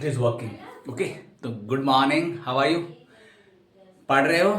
Is working okay. तो good morning, how are you? पढ़ रहे हो?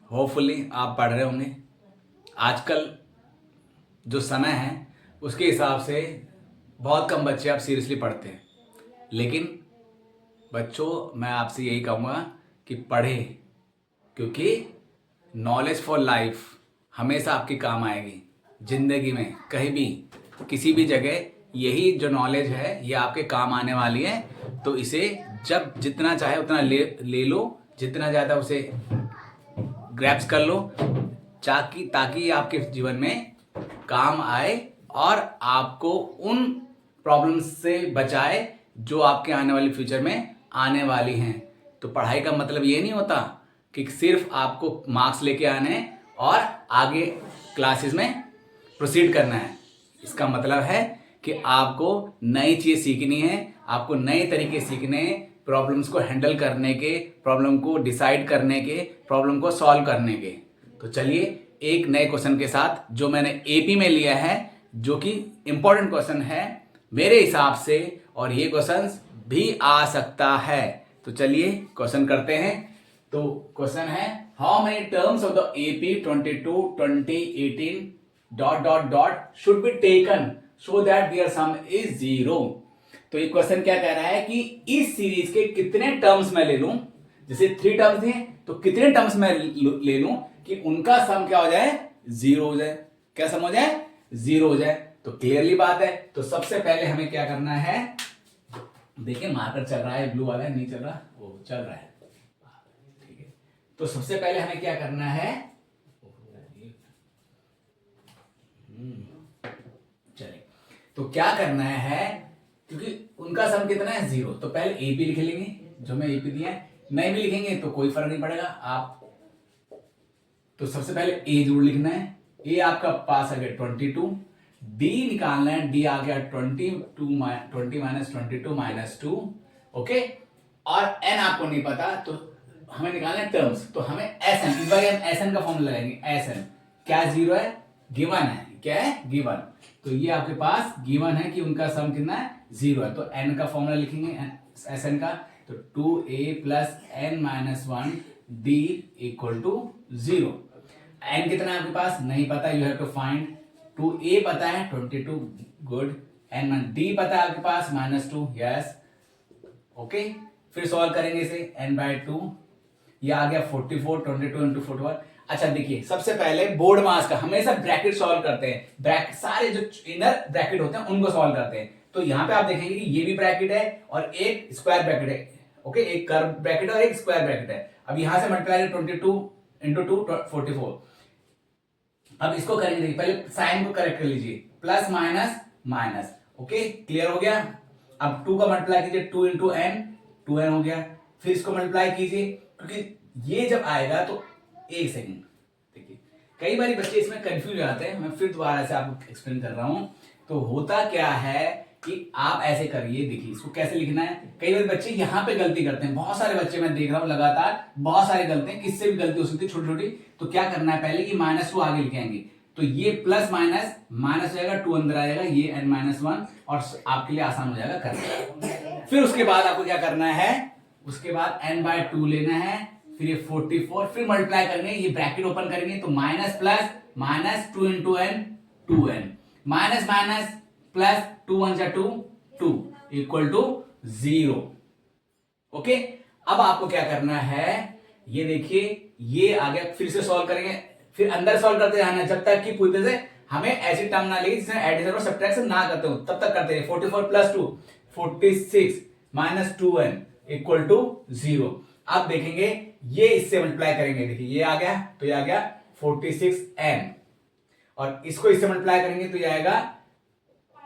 होपफुली आप पढ़ रहे होंगे। आजकल जो समय है उसके हिसाब से बहुत कम बच्चे अब सीरियसली पढ़ते हैं, लेकिन बच्चों मैं आपसे यही कहूँगा कि पढ़ें, क्योंकि नॉलेज फॉर लाइफ हमेशा आपकी काम आएगी जिंदगी में, कहीं भी किसी भी जगह। यही जो नॉलेज है ये आपके काम आने वाली है। तो इसे जब जितना चाहे उतना ले लो, जितना ज़्यादा उसे ग्रैब्स कर लो, ताकि ये आपके जीवन में काम आए और आपको उन प्रॉब्लम्स से बचाए जो आपके आने वाले फ्यूचर में आने वाली हैं। तो पढ़ाई का मतलब ये नहीं होता कि सिर्फ आपको मार्क्स लेके आने हैं और आगे क्लासेस में प्रोसीड करना है। इसका मतलब है कि आपको नई चीज़ सीखनी है, आपको नए तरीके सीखने हैं, प्रॉब्लम्स को हैंडल करने के, प्रॉब्लम को डिसाइड करने के, प्रॉब्लम को सॉल्व करने के। तो चलिए एक नए क्वेश्चन के साथ जो मैंने एपी में लिया है, जो कि इंपॉर्टेंट क्वेश्चन है मेरे हिसाब से, और ये क्वेश्चन भी आ सकता है। तो चलिए क्वेश्चन करते हैं। तो क्वेश्चन है, how many terms of the AP 22-20-18 ... should be taken so that their sum is 0। तो ये क्वेश्चन क्या कह रहा है कि इस सीरीज के कितने टर्म्स मैं ले लूं, जैसे 3 टर्म्स दिए तो कितने टर्म्स मैं ले लूं कि उनका सम क्या हो जाए, 0 हो जाए। क्या सम हो जाए, 0 हो जाए। तो क्लियरली बात है। तो सबसे पहले हमें क्या करना है, देखिए मार्कर चल रहा है, ब्लू वाला नहीं चल रहा, वो चल रहा है, ठीक है। तो सबसे पहले हमें क्या करना है, चलिए तो क्या करना है, क्योंकि उनका सम कितना है, 0। तो पहले एपी लिख लेंगे, जो मैं एपी दिया है। नहीं भी लिखेंगे तो कोई फर्क नहीं पड़ेगा आप। तो सबसे पहले ए जरूर लिखना है। ए आपका पास आ गया 22, डी निकालना है, डी आ गया 20 - 22 - 2, ओके। और एन आपको नहीं पता तो हमें निकालना है टर्म्स। तो हमें एस एन, इस बार हम एस एन का फॉर्मूला लगाएंगे। एस एन क्या 0 है, गिवन है, क्या है, गिवन। तो ये आपके पास गिवन है कि उनका सम कितना है, 0 है। तो एन का फॉर्मूला लिखेंगे, एस एन का। तो 2a + n - 1 d = 0। एन कितना है आपके पास नहीं पता, you have to find. 2a पता है 22, गुड। एन डी पता है आपके पास -2, यस, ओके। फिर सॉल्व करेंगे इसे, n/2, ये आ गया 44, 22 × 41। अच्छा देखिए, सबसे पहले बोर्ड मास का हमेशा ब्रैकेट सॉल्व करते हैं, ब्रैकेट सारे जो इनर ब्रैकेट होते हैं उनको सॉल्व करते हैं। तो यहां पे आप देखेंगे कि ये भी ब्रैकेट है और एक स्क्वायर ब्रैकेट है, ओके। एक कर्व ब्रैकेट और एक स्क्वायर ब्रैकेट है। अब यहां से मल्टीप्लाई 22 × 2 44। अब इसको करेंगे, देखिए पहले साइन को करेक्ट कर लीजिए, plus minus minus, okay, clear हो गया। अब 2 का मल्टीप्लाई कीजिए, 2 × n, 2n हो गया। फिर इसको मल्टीप्लाई कीजिए, क्योंकि ये जब आएगा तो एक सेकंड देखिए, कई बार बच्चे इसमें कंफ्यूज हो जाते हैं। मैं फिर दोबारा से आपको एक्सप्लेन कर रहा हूं। तो होता क्या है कि आप ऐसे करिए, देखिए इसको कैसे लिखना है। कई बार बच्चे यहां पे गलती करते हैं, बहुत सारे बच्चे मैं देख रहा हूं लगातार, बहुत सारे गलती हैं, किससे भी गलती हो सकती है छोटी छोटी। तो क्या करना है, पहले कि -2 आगे लिखे आएंगे, तो ये प्लस माइनस माइनस हो जाएगा, 2 अंदर आ जाएगा, ये n - 1, और आपके लिए आसान हो जाएगा करना। फिर उसके बाद आपको क्या करना है, उसके बाद n/2 लेना है, फिर ये 44, फिर मल्टीप्लाई करेंगे, ये ब्रैकेट ओपन करेंगे, तो minus plus minus 2 × n 2n, minus minus plus 2 × 1 2 2 = 0, okay. अब आपको क्या करना है, ये देखिए ये आ गया, फिर से सॉल्व करेंगे, फिर अंदर सॉल्व करते जाना जब तक कि पूरी तरह से हमें ऐसी टर्म ना लगे जिसमें एडिशन और सब्ट्रैक्शन ना करते हो, तब तक करते हैं। 44 + 2 46 - 2n = 0। अब देखेंगे ये इससे मल्टीप्लाई करेंगे, देखिए ये आ गया, तो ये आ गया 46n, और इसको इससे मल्टीप्लाई करेंगे तो ये आएगा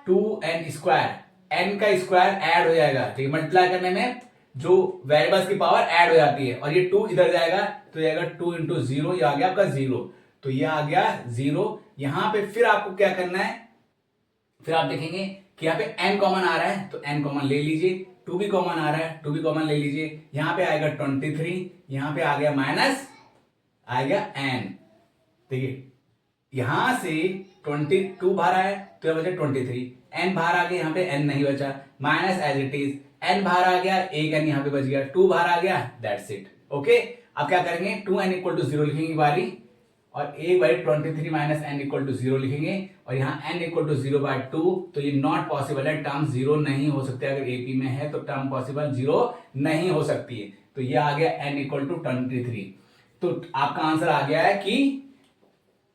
2n², n का स्क्वायर ऐड हो जाएगा, ठीक है। मल्टीप्लाई करने में जो वेरिएबल्स की पावर ऐड हो जाती है, और ये 2 इधर जाएगा तो जाएगा 2 × 0, ये आ गया आपका 0। तो ये आ गया 0। यहां पे फिर आपको क्या करना है, फिर आप देखेंगे कि यहाँ पे n कॉमन आ रहा है तो n कॉमन ले लीजिए, 2 भी कॉमन आ रहा है 2 भी कॉमन ले लीजिए। यहां पे आएगा 23, यहां पे आ गया माइनस आएगा n, देखिए यहां से 22 बाहर आया तो यह बचा 23, n बाहर आ गया, यहां पे n नहीं बचा, minus as it is, n बाहर आ गया, एक n यहाँ पे बच गया, 2 बाहर आ गया, दैट्स इट। ओके, अब क्या करेंगे, 2n इक्वल टू 0 लिखेंगे बारी, और एक बारी 23 माइनस n इक्वल टू 0 लिखेंगे, और यहाँ n इक्वल टू 0 बाय 2, तो ये नॉट पॉसिबल है, टर्म 0 नहीं हो सकते, अगर एपी में है तो टर्म पॉसिबल 0 नहीं हो सकती है, तो ये आ गया n इक्वल टू 23। तो आपका आंसर आ गया है कि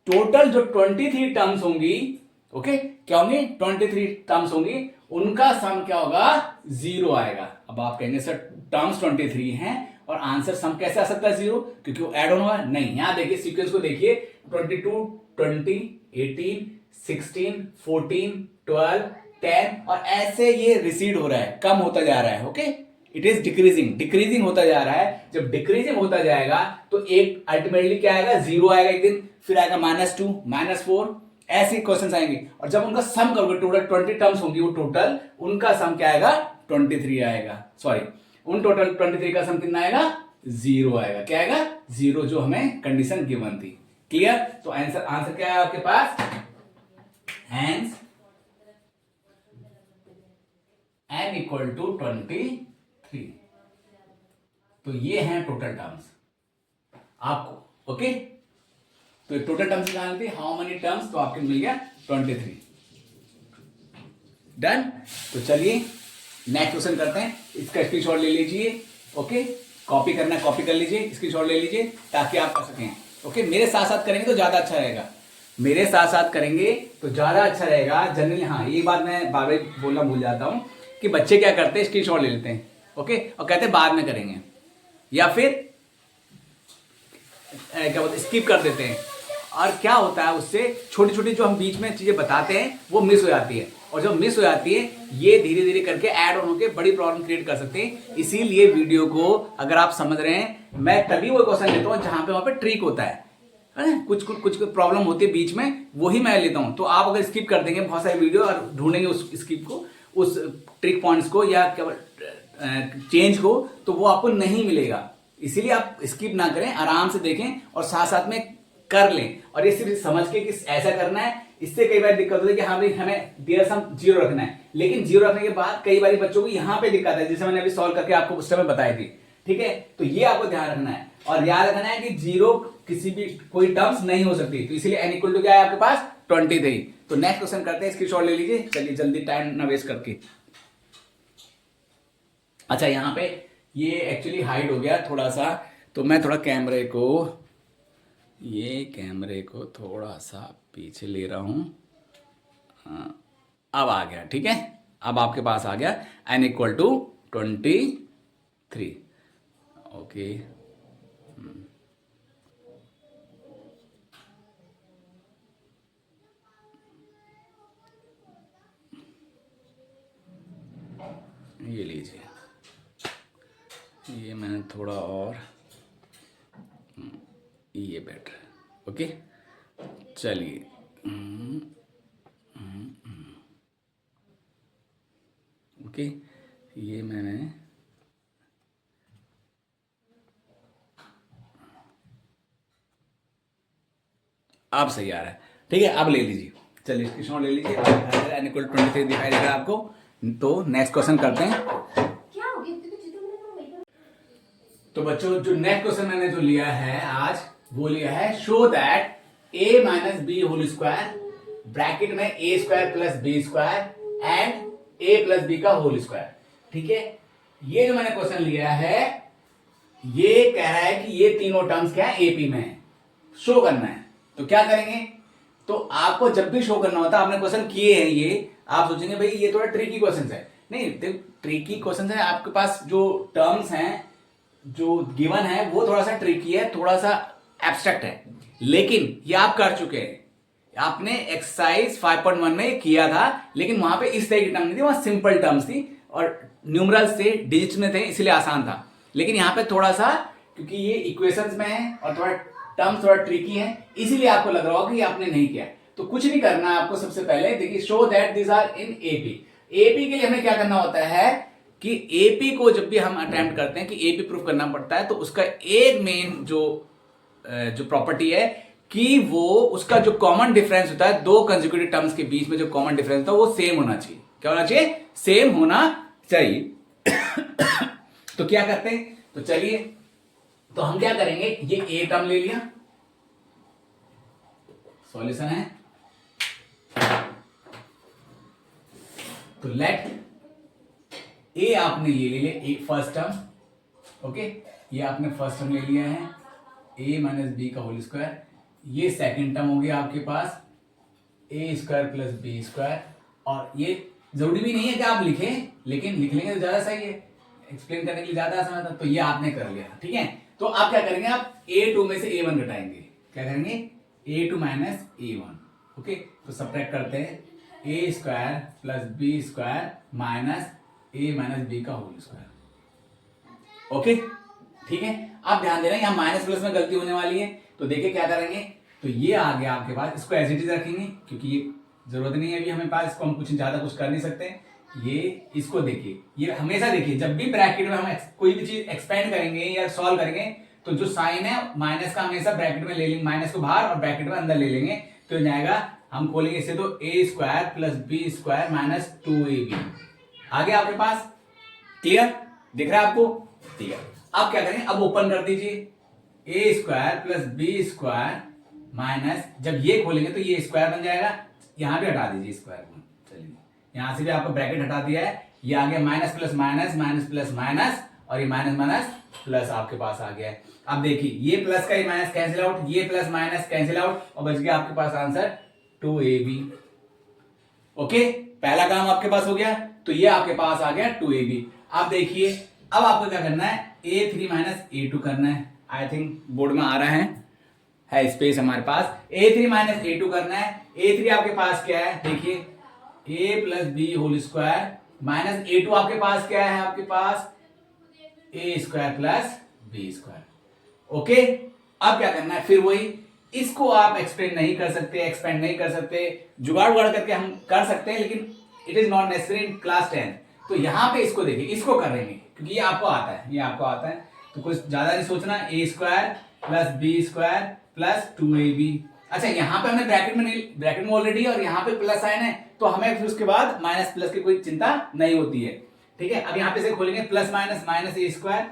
टोटल जो 23 टर्म्स होंगी, ओके क्या होंगी, 23 टर्म्स होंगी, उनका सम क्या होगा, 0 आएगा। अब आप कहेंगे सर टर्म्स 23 हैं और आंसर सम कैसे आ सकता है 0, क्योंकि वो ऐड ऑन होगा, नहीं। यहां देखिए सीक्वेंस को देखिए, 22, 20, 18, 16, 14, 12, 10, और ऐसे ये रिसीड हो रहा है, कम होता जा रहा है। ओके, इट इज डिक्रीजिंग होता जा रहा है। जब डिक्रीजिंग होता जाएगा तो एक अल्टीमेटली क्या आएगा, 0 आएगा एक दिन, फिर आएगा -2, -4, ऐसे क्वेश्चन आएंगे, और जब उनका सम करोगे, टोटल 20 टर्म्स होंगी, वो टोटल उनका सम क्या आएगा, 23 आएगा। सॉरी, उन टोटल 23 का सम कितना आएगा, 0 आएगा। क्या आएगा, 0, जो हमें कंडीशन गिवन थी। क्लियर? तो आंसर क्या है आपके पास, हेंस n इक्वल टू 23। तो ये हैं टोटल टर्म्स आपको। ओके, तो टोटल टर्म्स निकालनी थी, हाउ मेनी टर्म्स, तो आपको मिल गया 23। डन। तो चलिए नेक्स्ट क्वेश्चन करते हैं, इसका स्क्रीनशॉट ले लीजिए। ओके, कॉपी करना है कॉपी कर लीजिए, स्क्रीनशॉट ले लीजिए ताकि आप कर सकें। ओके, मेरे साथ साथ करेंगे तो ज्यादा अच्छा रहेगा, मेरे साथ साथ करेंगे तो ज्यादा अच्छा रहेगा जनरली। हाँ, ये बात मैं बार बार बोलना भूल जाता हूं कि बच्चे क्या करते हैं, स्क्रीनशॉट ले लेते हैं, ओके, और कहते हैं बाद में करेंगे, या फिर क्या बोलते स्किप कर देते हैं। और क्या होता है, उससे छोटी छोटी जो हम बीच में चीजें बताते हैं वो मिस हो जाती है, और जब मिस हो जाती है ये धीरे धीरे करके ऐड ऑन होकर बड़ी प्रॉब्लम क्रिएट कर सकते हैं। इसीलिए वीडियो को अगर आप समझ रहे हैं, मैं तभी वो क्वेश्चन लेता हूँ जहां पे वहां पे ट्रिक होता है, कुछ प्रॉब्लम होती है बीच में, वही मैं लेता हूं। तो आप अगर स्किप कर देंगे बहुत सारी वीडियो और ढूंढेंगे उस स्किप को, उस ट्रिक पॉइंट्स को या चेंज को, तो वो आपको नहीं मिलेगा। इसीलिए आप स्किप ना करें, आराम से देखें और साथ साथ में कर लें। और ये सिर्फ समझ के कि ऐसा करना है, इससे कई बार दिक्कत होती है कि हाँ भाई हमें डियर सम 0 रखना है, लेकिन 0 रखने के बाद कई बार बच्चों को यहाँ पे दिक्कत है, जैसे मैंने अभी सॉल्व करके आपको उस समय बताई थी। ठीक है, तो ये आपको ध्यान रखना है, और याद रखना है कि 0 किसी भी कोई टर्म्स नहीं हो सकती, तो इसीलिए n इक्वल टू क्या है आपके पास, 23। तो नेक्स्ट क्वेश्चन करते हैं, स्क्रीनशॉट ले लीजिए, चलिए जल्दी, टाइम ना वेस्ट करके। अच्छा, यहाँ पे ये एक्चुअली हाइड हो गया थोड़ा सा, तो मैं थोड़ा कैमरे को थोड़ा सा पीछे ले रहा हूं। अब आ गया, ठीक है, अब आपके पास आ गया n इक्वल टू 23। ओके, ये लीजिए, ये मैंने थोड़ा और ये बेटर। ओके, चलिए, ओके, ये मैंने आप सही आ रहा है, ठीक है, अब ले लीजिए, चलिए स्क्रीनशॉट ले लीजिए, n इक्वल 23 दिखाई देगा आपको। तो नेक्स्ट क्वेश्चन करते हैं। तो बच्चों, जो नेक्स्ट क्वेश्चन मैंने जो लिया है आज, वो लिया है, show that a minus B whole square bracket में a square plus B square and a plus B का होल स्क्वायर। ठीक है, ये जो मैंने क्वेश्चन लिया है, ये कह रहा है कि ये तीनों टर्म्स क्या है, एपी में है, शो करना है। तो क्या करेंगे, तो आपको जब भी शो करना होता है, आपने क्वेश्चन किए हैं ये, आप सोचेंगे भाई ये थोड़ा ट्रिकी क्वेश्चन है। नहीं, ट्रिकी क्वेश्चन है, आपके पास जो टर्म्स हैं जो गिवन है वो थोड़ा सा ट्रिकी है, थोड़ा सा एब्स्ट्रैक्ट है, लेकिन ये आप कर चुके हैं, आपने एक्सरसाइज 5.1 में किया था, लेकिन वहां पे इस तरह की टर्म नहीं थी, वहां सिंपल टर्म्स थी और न्यूमरल्स थे, डिजिट्स में थे, इसलिए आसान था। लेकिन यहाँ पे थोड़ा सा, क्योंकि ये इक्वेशंस में है और थोड़ा टर्म्स थोड़ा ट्रिकी है, इसीलिए आपको लग रहा होगा कि आपने नहीं किया। तो कुछ नहीं करना है आपको, सबसे पहले देखिए, show that this are in AP. AP के लिए हमें क्या करना होता है कि एपी को जब भी हम अटेम्प्ट करते हैं कि एपी प्रूफ करना पड़ता है, तो उसका एक मेन जो प्रॉपर्टी है कि वो उसका जो कॉमन डिफरेंस होता है, दो कंसेक्यूटिव टर्म्स के बीच में जो कॉमन डिफरेंस होता है वो सेम होना चाहिए। क्या होना चाहिए, सेम होना चाहिए। तो क्या करते हैं, तो चलिए, तो हम क्या करेंगे, ये ए टर्म ले लिया, सॉल्यूशन है, तो लेट ए आपने ये ले लिया, ए फर्स्ट टर्म, ओके, ये आपने फर्स्ट टर्म ले लिया है, ए माइनस बी का होल स्क्वायर, ये सेकंड टर्म हो गया आपके पास ए स्क्वायर प्लस बी स्क्वायर, और ये जरूरी भी नहीं है कि आप लिखें, लेकिन लिख लेंगे तो ज्यादा सही है, एक्सप्लेन करने के लिए ज्यादा आसान होता है। तो ये आपने कर लिया, ठीक है। तो आप क्या करेंगे, आप a2 में से a1 घटाएंगे, क्या करेंगे, a2 माइनस a1, ओके। तो सब्ट्रैक्ट करते हैं, A square plus B square minus A minus B का होल स्क्वायर, ओके, ठीक है। आप ध्यान दे रहे हैं यहाँ माइनस प्लस में गलती होने वाली है, तो देखिए क्या करेंगे, तो ये आ गया आपके पास, इसको एज इट इज रखेंगे क्योंकि ये जरूरत नहीं है अभी हमें पास, इसको हम कुछ ज्यादा कुछ कर नहीं सकते। ये इसको देखिए, ये हमेशा देखिए जब भी ब्रैकेट में हम कोई भी चीज एक्सपेंड करेंगे या सॉल्व करेंगे, तो जो साइन है माइनस का हमेशा ब्रैकेट में ले लेंगे, माइनस को बाहर और ब्रैकेट में अंदर ले लेंगे, तो जाएगा, हम खोलेंगे इसे तो A square plus B square minus 2ab आ गया आपके पास, क्लियर दिख रहा है आपको, ठीक है। अब क्या करें, अब ओपन कर दीजिए, A square plus B square minus, जब ये खोलेंगे तो ये स्क्वायर बन जाएगा, यहां भी हटा दीजिए स्क्वायर को, चलिए यहां से भी आपको ब्रैकेट हटा दिया है, ये आ गया minus plus minus minus plus minus, और ये माइनस माइनस प्लस आपके पास आ गया है। अब देखिए ये प्लस का ये माइनस कैंसिल आउट, ये प्लस माइनस कैंसिल आउट, और बच गया आपके पास आंसर 2ab, ओके, पहला काम आपके पास हो गया, तो ये आपके पास आ गया 2ab। अब देखिए, अब आपको क्या करना है, a3 माइनस a2 करना है, आई थिंक बोर्ड में आ रहा है स्पेस हमारे पास, a3 माइनस a2 करना है, a3 आपके पास क्या है, देखिए a plus B whole square minus a2 आपके पास क्या है, आपके पास a square plus B square, okay. अब क्या करना है, फिर वही, इसको आप एक्सपेंड नहीं कर सकते, एक्सपेंड नहीं कर सकते, जुगाड़ उगाड़ करके हम कर सकते हैं, लेकिन it is not necessary in class 10। तो यहां पे इसको देखिए, इसको करेंगे क्योंकि ये आपको आता है, ये आपको आता है, तो कुछ ज्यादा नहीं सोचना, A square plus B square plus 2ab। अच्छा, यहाँ पे हमने ब्रैकेट में नहीं, ब्रैकेट में ऑलरेडी, और यहाँ पे प्लस साइन है, तो हमें फिर उसके बाद माइनस प्लस की कोई चिंता नहीं होती है, ठीक है। अब यहाँ पे से खोलेंगे, plus minus minus A square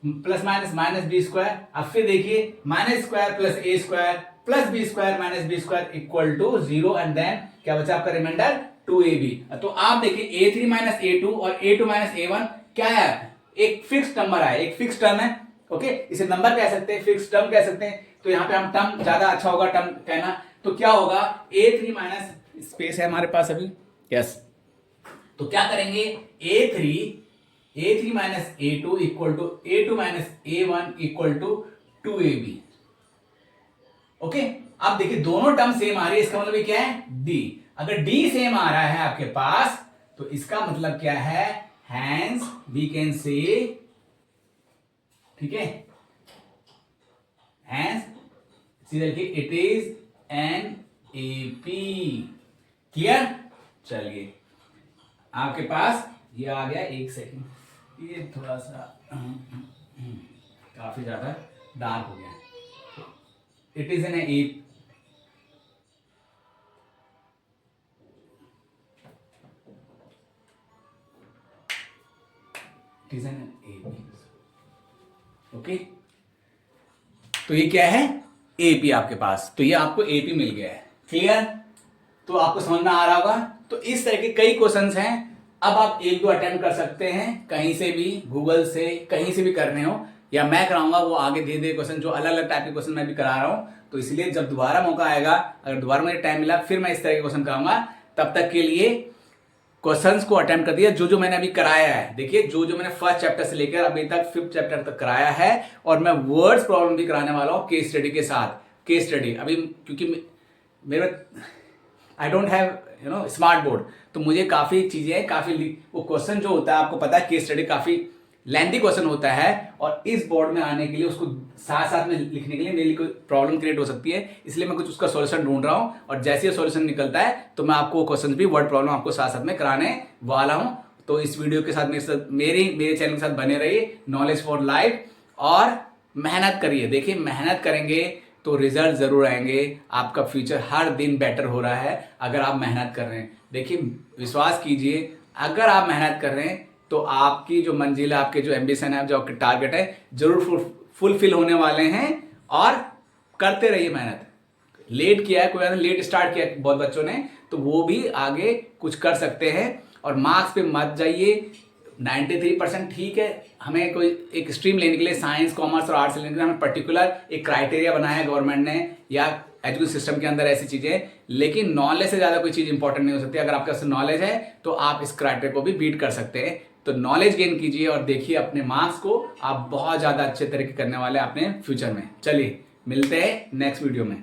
plus minus minus B square, अब फिर देखिए minus square plus A square plus B square minus B square equal to 0, and then क्या बचा आपका रिमाइंडर 2ab। तो आप देखिए a3 माइनस a2 और a2 माइनस a1 क्या है, एक फिक्स नंबर है, एक फिक्स टर्म है, ओके, इसे नंबर कह सकते हैं, फिक्स टर्म कह सकते हैं, तो यहाँ पे हम टर्म ज्यादा अच्छा होगा टर्म कहना, तो क्या होगा, a3 माइनस स्पेस है हमारे पास अभी, यस, तो क्या करेंगे, a3 minus a2 equal to a2 minus a1 equal to 2ab, okay. अब देखिए दोनों टर्म सेम आ रही है, इसका मतलब क्या है, d, अगर d सेम आ रहा है आपके पास, तो इसका मतलब क्या है, hence we can say, ठीक है, hence it is an AP, clear. चलिए आपके पास ये आ गया, एक सेकंड, ये थोड़ा सा काफी ज्यादा डार्क हो गया, it is an A, it is an AP, okay. तो ये क्या है, AP आपके पास, तो ये आपको AP मिल गया है, क्लियर। तो आपको समझ में आ रहा होगा। तो इस तरह के कई क्वेश्चंस हैं, अब आप एक दो अटेम्प्ट कर सकते हैं, कहीं से भी, गूगल से, कहीं से भी करने हो, या मैं कराऊंगा वो आगे धीरे धीरे क्वेश्चन, जो अलग अलग टाइप के क्वेश्चन मैं भी करा रहा हूं, तो इसलिए जब दोबारा मौका आएगा, अगर दोबारा मुझे टाइम मिला, फिर मैं इस तरह के क्वेश्चन कराऊंगा। तब तक के लिए क्वेश्चंस को अटेम्प्ट कर दिया, जो जो मैंने अभी कराया है, देखिए जो जो मैंने फर्स्ट चैप्टर से लेकर अभी तक 5th चैप्टर तक कराया है, और मैं वर्ड्स प्रॉब्लम भी कराने वाला हूं केस स्टडी के साथ। केस स्टडी अभी, क्योंकि मेरे I don't have smart board, तो मुझे काफी चीजें, काफी वो क्वेश्चन जो होता है, आपको पता है केस स्टडी काफी लेंथी क्वेश्चन होता है, और इस बोर्ड में आने के लिए उसको साथ साथ में लिखने के लिए मेरे लिए कोई प्रॉब्लम क्रिएट हो सकती है, इसलिए मैं कुछ उसका सॉल्यूशन ढूंढ रहा हूं, और जैसे ही सॉल्यूशन निकलता है तो मैं आपको क्वेश्चन भी, वर्ड प्रॉब्लम आपको साथ साथ में कराने वाला हूं। तो इस वीडियो के साथ मेरे चैनल के साथ बने रहिए, नॉलेज फॉर लाइफ, और मेहनत करिए। देखिए मेहनत करेंगे तो रिजल्ट जरूर आएंगे, आपका फ्यूचर हर दिन बेटर हो रहा है अगर आप मेहनत कर रहे हैं। देखिए विश्वास कीजिए, अगर आप मेहनत कर रहे हैं, तो आपकी जो मंजिल है, आपके जो एम्बिशन है, जो आपके टारगेट है, जरूर फुलफिल होने वाले हैं। और करते रहिए मेहनत। लेट किया है, कोई लेट स्टार्ट किया है बहुत बच्चों ने, तो वो भी आगे कुछ कर सकते हैं। और मार्क्स पे मत जाइए। 93% ठीक है। हमें कोई एक स्ट्रीम लेने के लिए, साइंस, कॉमर्स और आर्ट्स लेने के लिए हमें पर्टिकुलर एक क्राइटेरिया बनाया है गवर्नमेंट ने, या एजुकेशन सिस्टम के अंदर ऐसी चीजें। लेकिन नॉलेज से ज्यादा कोई चीज इंपॉर्टेंट नहीं हो सकती। अगर आपके पास नॉलेज है तो आप इस क्राइटेरिया को भी बीट कर सकते हैं। तो नॉलेज गेन कीजिए और देखिए अपने मार्क्स को, आप बहुत ज्यादा अच्छे तरीके करने वाले हैं अपने फ्यूचर में। चलिए मिलते हैं नेक्स्ट वीडियो में।